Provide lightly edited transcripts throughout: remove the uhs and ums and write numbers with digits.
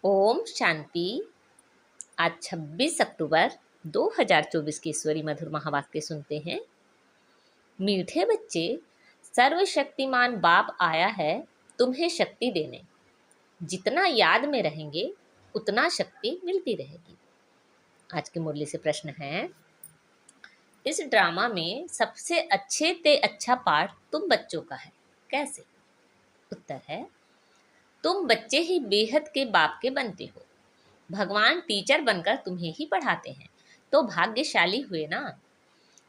ओम शांति। आज 26 अक्टूबर 2024 की ईश्वरी मधुर महावाक्य सुनते हैं। मीठे बच्चे, सर्वशक्तिमान बाप आया है तुम्हें शक्ति देने। जितना याद में रहेंगे उतना शक्ति मिलती रहेगी। आज की मुरली से प्रश्न है, इस ड्रामा में सबसे अच्छे ते अच्छा पार्ट तुम बच्चों का है, कैसे? उत्तर है, तुम बच्चे ही बेहद के बाप के बनते हो। भगवान टीचर बनकर तुम्हें ही पढ़ाते हैं, तो भाग्यशाली हुए ना।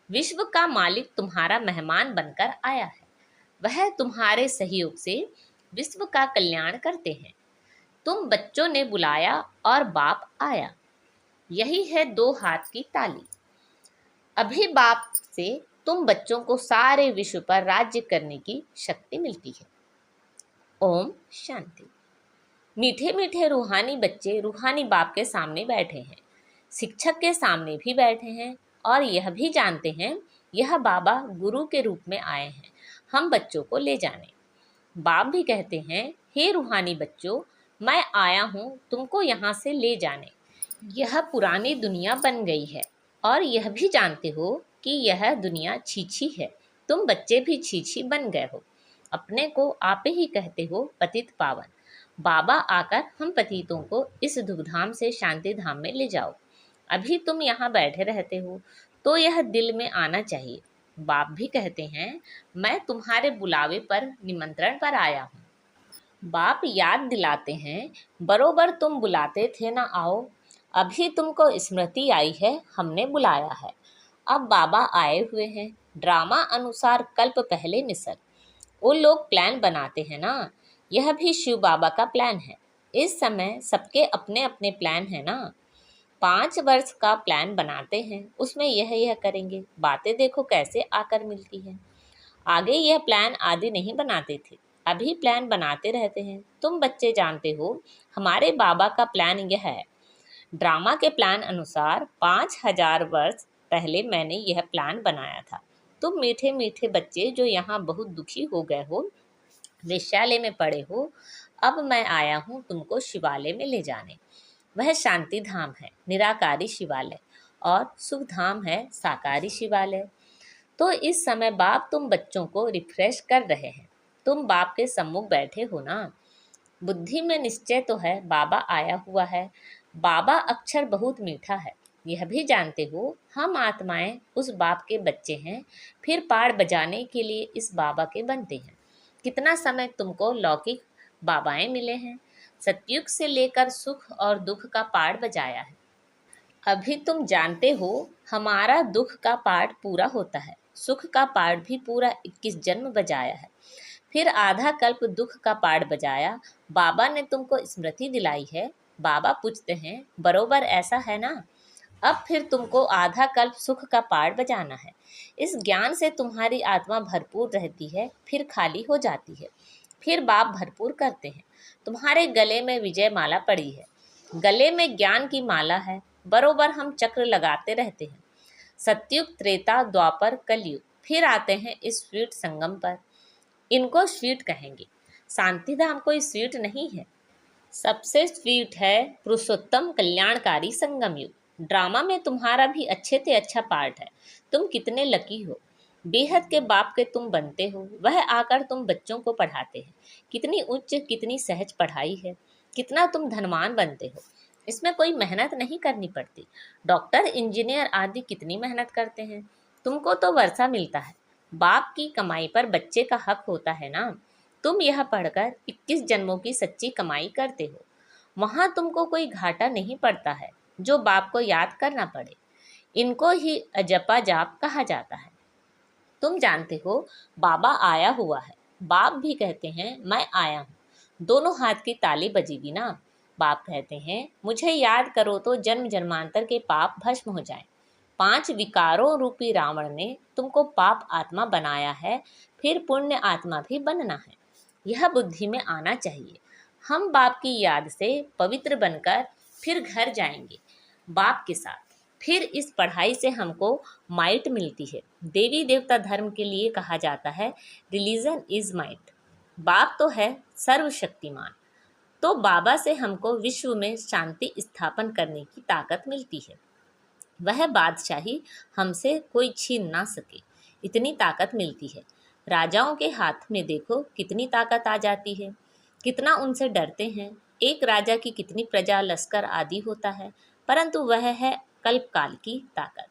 विश्व का मालिक तुम्हारा मेहमान बनकर आया है। वह तुम्हारे सहयोग से विश्व का कल्याण करते हैं। तुम बच्चों ने बुलाया और बाप आया। यही है दो हाथ की ताली। अभी बाप से तुम बच्चों को सारे विश्व पर राज्य करने की शक्ति मिलती है। ओम शांति। मीठे मीठे रूहानी बच्चे रूहानी बाप के सामने बैठे हैं, शिक्षक के सामने भी बैठे हैं और यह भी जानते हैं यह बाबा गुरु के रूप में आए हैं हम बच्चों को ले जाने। बाप भी कहते हैं, हे रूहानी बच्चों, मैं आया हूँ तुमको यहाँ से ले जाने। यह पुरानी दुनिया बन गई है और यह भी जानते हो कि यह दुनिया छीछी है। तुम बच्चे भी छीछी बन गए हो। अपने को आप ही कहते हो पतित पावन। बाबा आकर हम पतितों को इस दुखधाम से शांति धाम में ले जाओ। अभी तुम यहाँ बैठे रहते हो तो यह दिल में आना चाहिए। बाप भी कहते हैं, मैं तुम्हारे बुलावे पर निमंत्रण पर आया हूँ। बाप याद दिलाते हैं, बरोबर तुम बुलाते थे ना आओ। अभी तुमको स्मृति आई है, हमने बुलाया है। अब बाबा आए हुए हैं। ड्रामा अनुसार कल्प पहले मिसल। वो लोग प्लान बनाते हैं ना, यह भी शिव बाबा का प्लान है। इस समय सबके अपने अपने प्लान है ना। 5 वर्ष का प्लान बनाते हैं, उसमें यह करेंगे। बातें देखो कैसे आकर मिलती है। आगे यह प्लान आदि नहीं बनाते थे, अभी प्लान बनाते रहते हैं। तुम बच्चे जानते हो हमारे बाबा का प्लान यह है। ड्रामा के प्लान अनुसार 5000 वर्ष पहले मैंने यह प्लान बनाया था। तुम मीठे मीठे बच्चे जो यहाँ बहुत दुखी हो गए हो, वेश्यालय में पड़े हो, अब मैं आया हूँ तुमको शिवालय में ले जाने। वह शांति धाम है, निराकारी शिवालय, और सुख धाम है, साकारी शिवालय। तो इस समय बाप तुम बच्चों को रिफ्रेश कर रहे हैं। तुम बाप के सम्मुख बैठे हो ना। बुद्धि में निश्चय तो है बाबा आया हुआ है। बाबा अक्षर बहुत मीठा है, यह भी जानते हो हम आत्माएं उस बाप के बच्चे हैं, फिर पाड़ बजाने के लिए इस बाबा के बनते हैं। कितना समय तुमको लौकिक बाबाएं मिले हैं, सतयुग से लेकर सुख और दुख का पाड़ बजाया है। अभी तुम जानते हो हमारा दुख का पार्ट पूरा होता है, सुख का पार्ट भी पूरा 21 जन्म बजाया है, फिर आधा कल्प दुख का पार्ट बजाया। बाबा ने तुमको स्मृति दिलाई है। बाबा पूछते हैं, बरोबर ऐसा है ना। अब फिर तुमको आधा कल्प सुख का पार्ट बजाना है। इस ज्ञान से तुम्हारी आत्मा भरपूर रहती है, फिर खाली हो जाती है, फिर बाप भरपूर करते हैं। तुम्हारे गले में विजय माला पड़ी है, गले में ज्ञान की माला है। बरोबर हम चक्र लगाते रहते हैं। सतयुग, त्रेता, द्वापर, कलयुग, फिर आते हैं इस स्वीट संगम पर। इनको स्वीट कहेंगे। शांति धाम कोई स्वीट नहीं है, सबसे स्वीट है पुरुषोत्तम कल्याणकारी संगम युग। ड्रामा में तुम्हारा भी अच्छे से अच्छा पार्ट है। तुम कितने लकी हो, बेहद के बाप के तुम बनते हो। वह आकर तुम बच्चों को पढ़ाते हैं। कितनी उच्च कितनी सहज पढ़ाई है, कितना तुम धनवान बनते हो। इसमें कोई मेहनत नहीं करनी पड़ती। डॉक्टर, इंजीनियर आदि कितनी मेहनत करते हैं, तुमको तो वर्षा मिलता है। बाप की कमाई पर बच्चे का हक होता है ना। तुम यह पढ़कर 21 जन्मों की सच्ची कमाई करते हो। वहाँ तुमको कोई घाटा नहीं पड़ता है जो बाप को याद करना पड़े। इनको ही अजपा जाप कहा जाता है। तुम जानते हो बाबा आया हुआ है। बाप भी कहते हैं, मैं आया हूँ। दोनों हाथ की ताली बजेगी ना। बाप कहते हैं, मुझे याद करो तो जन्म जन्मांतर के पाप भस्म हो जाएं। 5 विकारों रूपी रावण ने तुमको पाप आत्मा बनाया है, फिर पुण्य आत्मा भी बनना है। यह बुद्धि में आना चाहिए। हम बाप की याद से पवित्र बनकर फिर घर जाएंगे बाप के साथ। फिर इस पढ़ाई से हमको माइट मिलती है। देवी देवता धर्म के लिए कहा जाता है, रिलीजन इज माइट। बाप तो है सर्वशक्तिमान। तो बाबा से हमको विश्व में शांति स्थापन करने की ताकत मिलती है। वह बादशाही हमसे कोई छीन ना सके, इतनी ताकत मिलती है। राजाओं के हाथ में देखो कितनी ताकत आ जाती है, कितना उनसे डरते हैं। एक राजा की कितनी प्रजा, लश्कर आदि होता है, परंतु वह है कल्पकाल की ताकत।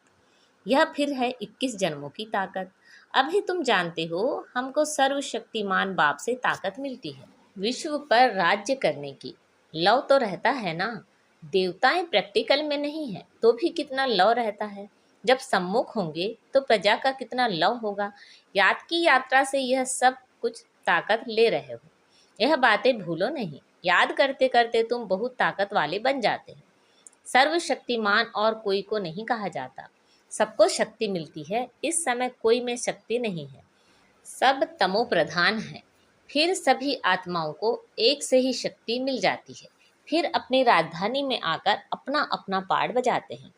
यह फिर है 21 जन्मों की ताकत। अभी तुम जानते हो हमको सर्वशक्तिमान बाप से ताकत मिलती है विश्व पर राज्य करने की। लव तो रहता है ना, देवताएं प्रैक्टिकल में नहीं है तो भी कितना लव रहता है। जब सम्मुख होंगे तो प्रजा का कितना लव होगा। याद की यात्रा से यह सब कुछ ताकत ले रहे हो, यह बातें भूलो नहीं। याद करते करते तुम बहुत ताकत वाले बन जाते हैं। सर्वशक्तिमान और कोई को नहीं कहा जाता, सबको शक्ति मिलती है। इस समय कोई में शक्ति नहीं है, सब तमो प्रधान है। फिर सभी आत्माओं को एक से ही शक्ति मिल जाती है। फिर अपनी राजधानी में आकर अपना अपना पाठ बजाते हैं,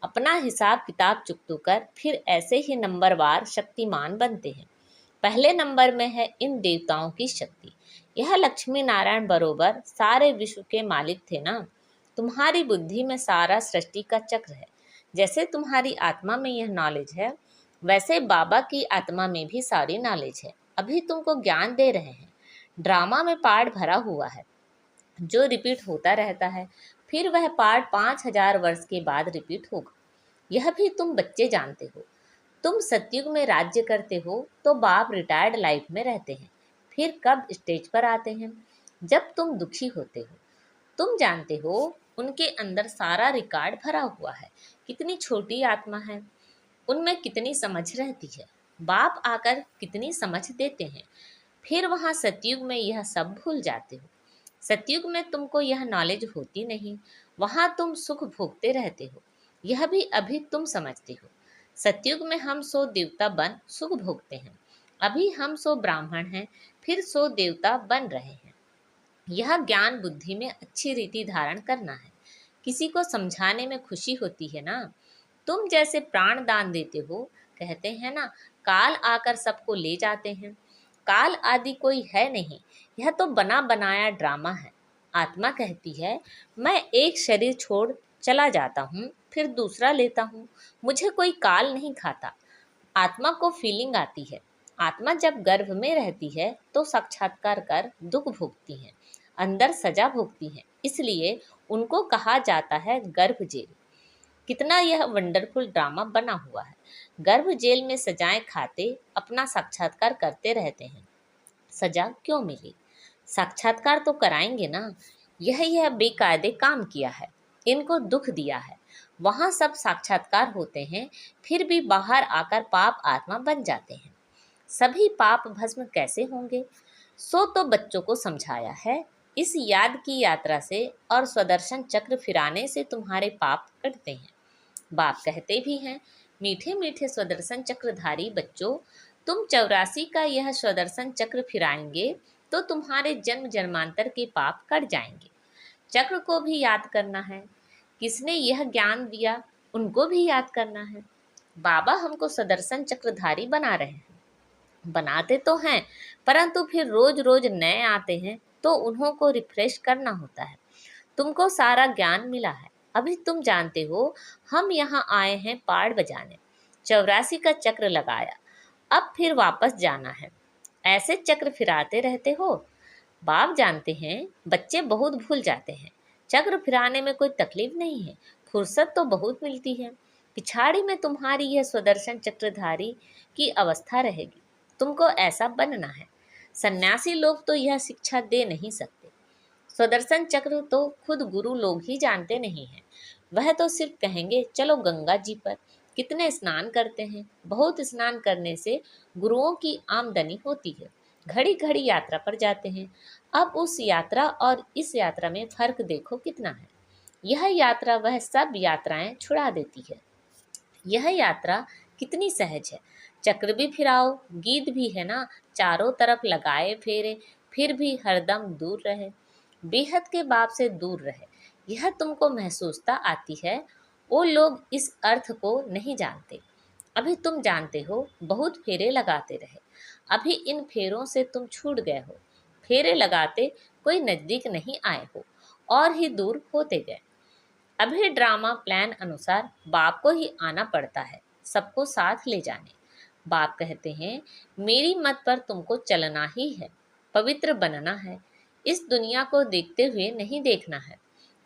अपना हिसाब किताब चुकतू कर फिर ऐसे ही नंबरवार शक्तिमान बनते हैं। पहले नंबर में है इन देवताओं की शक्ति। यह लक्ष्मी नारायण बरोबर सारे विश्व के मालिक थे ना। तुम्हारी बुद्धि में सारा सृष्टि का चक्र है। जैसे तुम्हारी आत्मा में यह नॉलेज है, वैसे बाबा की आत्मा में भी सारी नॉलेज है। अभी तुमको ज्ञान दे रहे हैं। ड्रामा में पार्ट भरा हुआ है जो रिपीट होता रहता है, फिर वह पार्ट 5000 वर्ष के बाद रिपीट होगा। यह भी तुम बच्चे जानते हो। तुम सतयुग में राज्य करते हो तो बाप रिटायर्ड लाइफ में रहते हैं, फिर कब स्टेज पर आते हैं जब तुम दुखी होते हो। तुम जानते हो उनके अंदर सारा रिकॉर्ड भरा हुआ है। कितनी छोटी आत्मा है, उनमें कितनी समझ रहती है। बाप आकर कितनी समझ देते हैं, फिर वहाँ सतयुग में यह सब भूल जाते हो। सतयुग में तुमको यह नॉलेज होती नहीं, वहाँ तुम सुख भोगते रहते हो। यह भी अभी तुम समझते हो। सतयुग में हम 100 देवता बन सुख भोगते हैं। अभी हम 100 ब्राह्मण हैं, फिर 100 देवता बन रहे हैं। यह ज्ञान बुद्धि में अच्छी रीति धारण करना है। किसी को समझाने में खुशी होती है ना। तुम जैसे प्राण दान देते हो, कहते हैं ना काल आकर सबको ले जाते हैं। काल आदि कोई है नहीं, यह तो बना बनाया ड्रामा है। आत्मा कहती है मैं एक शरीर छोड़ चला जाता हूँ, फिर दूसरा लेता हूँ, मुझे कोई काल नहीं खाता। आत्मा को फीलिंग आती है। आत्मा जब गर्भ में रहती है तो साक्षात्कार कर दुख भोगती है, अंदर सजा भोगती है, इसलिए उनको कहा जाता है गर्भ जेल। कितना यह वंडरफुल ड्रामा बना हुआ है। गर्भ जेल में सजाएं खाते अपना साक्षात्कार करते रहते हैं। सजा क्यों मिली? साक्षात्कार तो कराएंगे ना। यह बेकायदे काम किया है, इनको दुख दिया है। वहाँ सब साक्षात्कार होते हैं, फिर भी बाहर आकर पाप आत्मा बन जाते हैं। सभी पाप भस्म कैसे होंगे? सो तो बच्चों को समझाया है। इस याद की यात्रा से और स्वदर्शन चक्र फिराने से तुम्हारे पाप कटते हैं। बाप कहते भी हैं, मीठे मीठे स्वदर्शन चक्रधारी बच्चों, तुम 84 का यह स्वदर्शन चक्र फिराएंगे तो तुम्हारे जन्म जन्मांतर के पाप कट जाएंगे। चक्र को भी याद करना है। किसने यह ज्ञान दिया उनको भी याद करना है। बाबा हमको सदर्शन चक्रधारी बना रहे हैं। बनाते तो हैं, परंतु फिर रोज रोज नए आते हैं तो उन्हों को रिफ्रेश करना होता है। तुमको सारा ज्ञान मिला है, अभी तुम जानते हो हम यहाँ आए हैं पाड़ बजाने। 84 का चक्र लगाया, अब फिर वापस जाना है। ऐसे चक्र फिराते रहते हो। बाप जानते हैं बच्चे बहुत भूल जाते हैं। चक्र फिराने में कोई तकलीफ नहीं है, फुर्सत तो बहुत मिलती है। पिछाड़ी में तुम्हारी यह स्वदर्शन चक्रधारी की अवस्था रहेगी। तुमको ऐसा बनना है। सन्यासी लोग तो यह शिक्षा दे नहीं सकते। स्वदर्शन चक्र तो खुद गुरु लोग ही जानते नहीं हैं। वह तो सिर्फ कहेंगे चलो गंगा जी पर। कितने स्नान करते हैं। बहुत स्नान करने से गुरुओं की आमदनी होती है। घड़ी घड़ी यात्रा पर जाते हैं। अब उस यात्रा और इस यात्रा में फर्क देखो कितना है। यह यात्रा वह सब यात्राएं छुड़ा देती है। यह यात्रा कितनी सहज है। चक्र भी फिराओ, गीत भी है ना, चारों तरफ लगाए फेरे, फिर भी हरदम दूर रहे, बेहद के बाप से दूर रहे। यह तुमको महसूसता आती है। वो लोग इस अर्थ को नहीं जानते। अभी तुम जानते हो, बहुत फेरे लगाते रहे। अभी इन फेरों से तुम छूट गए हो। फेरे लगाते कोई नजदीक नहीं आए हो और ही दूर होते गए। अभी ड्रामा प्लान अनुसार बाप को ही आना पड़ता है सबको साथ ले जाने। बाप कहते हैं मेरी मत पर तुमको चलना ही है, पवित्र बनना है, इस दुनिया को देखते हुए नहीं देखना है।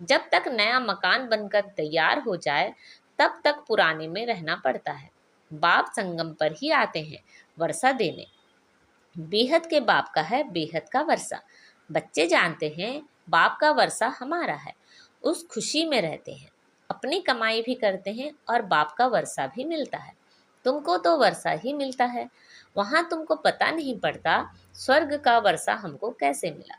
जब तक नया मकान बनकर तैयार हो जाए तब तक पुराने में रहना पड़ता है। बाप संगम पर ही आते हैं वर्षा देने। बेहद के बाप का है बेहद का वर्षा। बच्चे जानते हैं बाप का वर्षा हमारा है, उस खुशी में रहते हैं, अपनी कमाई भी करते हैं और बाप का वर्षा भी मिलता है। तुमको तो वर्षा ही मिलता है, वहाँ तुमको पता नहीं पड़ता स्वर्ग का वर्षा हमको कैसे मिला।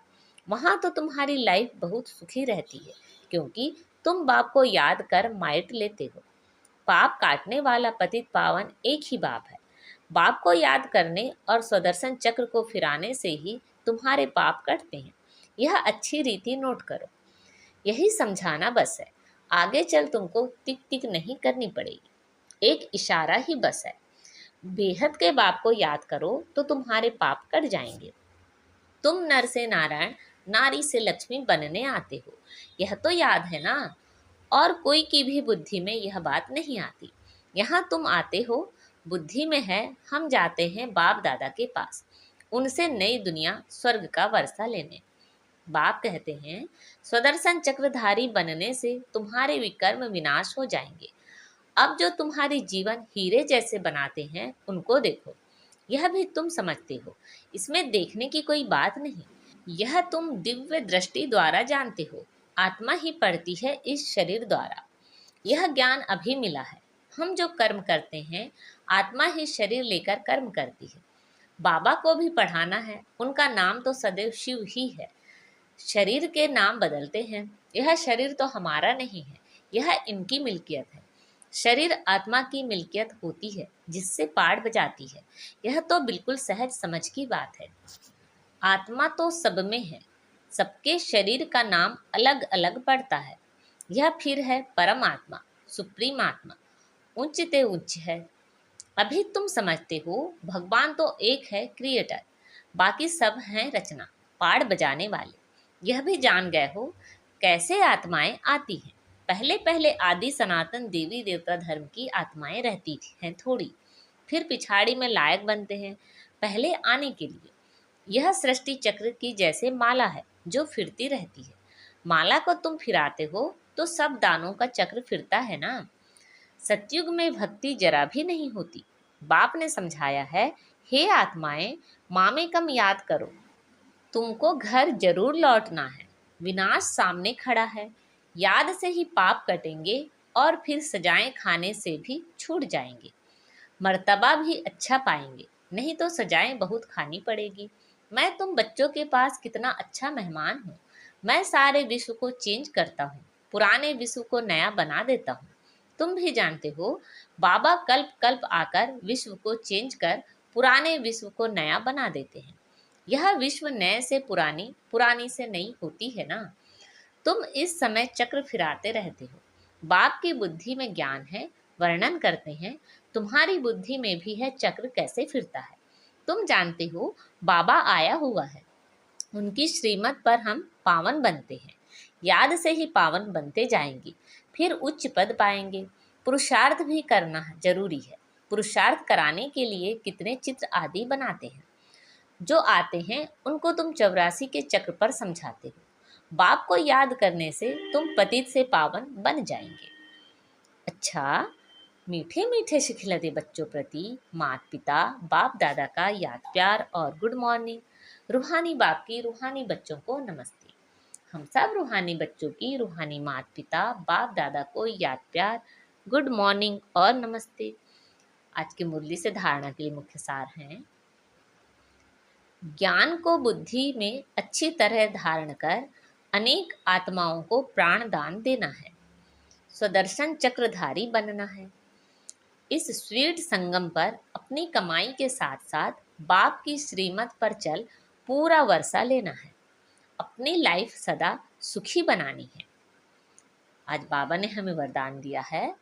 वहाँ तो तुम्हारी लाइफ बहुत सुखी रहती है क्योंकि तुम बाप को याद कर माइट लेते हो। पाप काटने वाला पतित पावन एक ही बाप है। बाप को याद करने और स्वदर्शन चक्र को फिराने से ही तुम्हारे पाप कटते हैं। यह अच्छी रीति नोट करो। यही समझाना बस है, आगे चल तुमको टिक टिक नहीं करनी पड़ेगी, एक इशारा ही बस है। बेहद के बाप को याद करो तो तुम्हारे पाप कट जाएंगे। तुम नर से नारायण, नारी से लक्ष्मी बनने आते हो, यह तो याद है ना। और कोई की भी बुद्धि में यह बात नहीं आती। यहाँ तुम आते हो, बुद्धि में है, हम जाते हैं बाप दादा के पास, उनसे नई दुनिया स्वर्ग का वर्षा लेने। बाप कहते हैं स्वदर्शन चक्रधारी बनने से तुम्हारे विकर्म विनाश हो जाएंगे। अब जो तुम्हारी जीवन हीरे जैसे बनाते हैं उनको देखो। यह भी तुम समझते हो, इसमें देखने की कोई बात नहीं। यह तुम दिव्य दृष्टि द्वारा जानते हो, आत्मा ही पढ़ती है इस शरीर द्वारा। यह ज्ञान अभी मिला है। हम जो कर्म करते हैं आत्मा ही शरीर लेकर कर्म करती है। बाबा को भी पढ़ाना है, उनका नाम तो सदैव शिव ही है। शरीर के नाम बदलते हैं, यह शरीर तो हमारा नहीं है, यह इनकी मिल्कियत है। शरीर आत्मा की मिल्कियत होती है जिससे पाठ बजाती है। यह तो बिल्कुल सहज समझ की बात है। आत्मा तो सब में है, सबके शरीर का नाम अलग अलग पड़ता है। यह फिर है परमात्मा, सुप्रीम आत्मा, उच्चते उच्च है। अभी तुम समझते हो भगवान तो एक है क्रिएटर, बाकी सब हैं रचना, पाड़ बजाने वाले। यह भी जान गए हो कैसे आत्माएं आती हैं। पहले पहले आदि सनातन देवी देवता धर्म की आत्माएं रहती हैं थोड़ी, फिर पिछाड़ी में लायक बनते हैं पहले आने के लिए। यह सृष्टि चक्र की जैसे माला है जो फिरती रहती है। माला को तुम फिराते हो तो सब दानों का चक्र फिरता है ना। सतयुग में भक्ति जरा भी नहीं होती। बाप ने समझाया है, हे आत्माएं, मामे कम याद करो, तुमको घर जरूर लौटना है। विनाश सामने खड़ा है, याद से ही पाप कटेंगे और फिर सजाएं खाने से भी छूट जाएंगे। मर्तबा भी अच्छा पाएंगे, नहीं तो सजाएं बहुत खानी पड़ेगी। मैं तुम बच्चों के पास कितना अच्छा मेहमान हूँ। मैं सारे विश्व को चेंज करता हूँ, पुराने विश्व को नया बना देता हूँ। तुम भी जानते हो बाबा कल्प कल्प आकर विश्व को चेंज कर पुराने विश्व को नया बना देते हैं। यह विश्व नए से पुरानी, पुरानी से नई होती है ना। तुम इस समय चक्र फिराते रहते हो। बाप की बुद्धि में ज्ञान है, वर्णन करते हैं, तुम्हारी बुद्धि में भी है चक्र कैसे फिरता है। तुम जानते हो बाबा आया हुआ है, उनकी श्रीमत पर हम पावन बनते हैं, याद से ही पावन बनते जाएंगे, फिर उच्च पद पाएंगे। पुरुषार्थ भी करना जरूरी है। पुरुषार्थ कराने के लिए कितने चित्र आदि बनाते हैं। जो आते हैं उनको तुम 84 के चक्र पर समझाते हो। बाप को याद करने से तुम पतित से पावन बन जाएंगे। अच्छा, मीठे मीठे सिखिलते बच्चों प्रति माता पिता बाप दादा का याद प्यार और गुड मॉर्निंग। रूहानी बाप की रूहानी बच्चों को नमस्ते। हम सब रूहानी बच्चों की रूहानी माता पिता बाप दादा को याद प्यार, गुड मॉर्निंग और नमस्ते। आज की मुरली से धारणा के लिए मुख्य सार हैं, ज्ञान को बुद्धि में अच्छी तरह धारण कर अनेक आत्माओं को प्राण दान देना है। स्वदर्शन चक्रधारी बनना है। इस स्वीट संगम पर अपनी कमाई के साथ साथ बाप की श्रीमत पर चल पूरा वर्षा लेना है। अपनी लाइफ सदा सुखी बनानी है। आज बाबा ने हमें वरदान दिया है,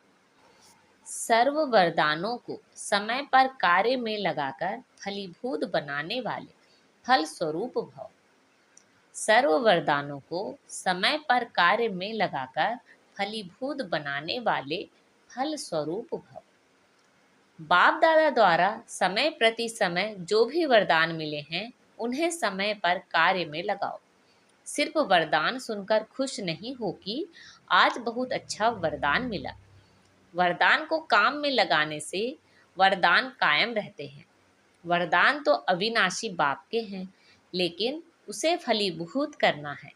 सर्व वरदानों को समय पर कार्य में लगाकर फलीभूत बनाने वाले फल स्वरूप भव। सर्व वरदानों को समय पर कार्य में लगाकर फलीभूत बनाने वाले फल स्वरूप भव। बाप दादा द्वारा समय प्रति समय जो भी वरदान मिले हैं उन्हें समय पर कार्य में लगाओ। सिर्फ वरदान सुनकर खुश नहीं हो कि आज बहुत अच्छा वरदान मिला। वरदान को काम में लगाने से वरदान कायम रहते हैं। वरदान तो अविनाशी बाप के हैं, लेकिन उसे फलीभूत करना है।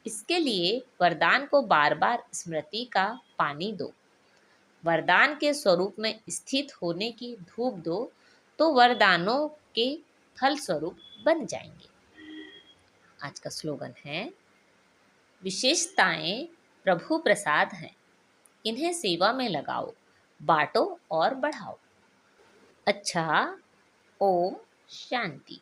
इसके लिए वरदान को बार बार स्मृति का पानी दो। वरदान के स्वरूप में स्थित होने की धूप दो तो वरदानों के फल स्वरूप बन जाएंगे। आज का स्लोगन है, विशेषताएं प्रभु प्रसाद हैं, इन्हें सेवा में लगाओ, बांटो और बढ़ाओ। अच्छा, ओम शांति।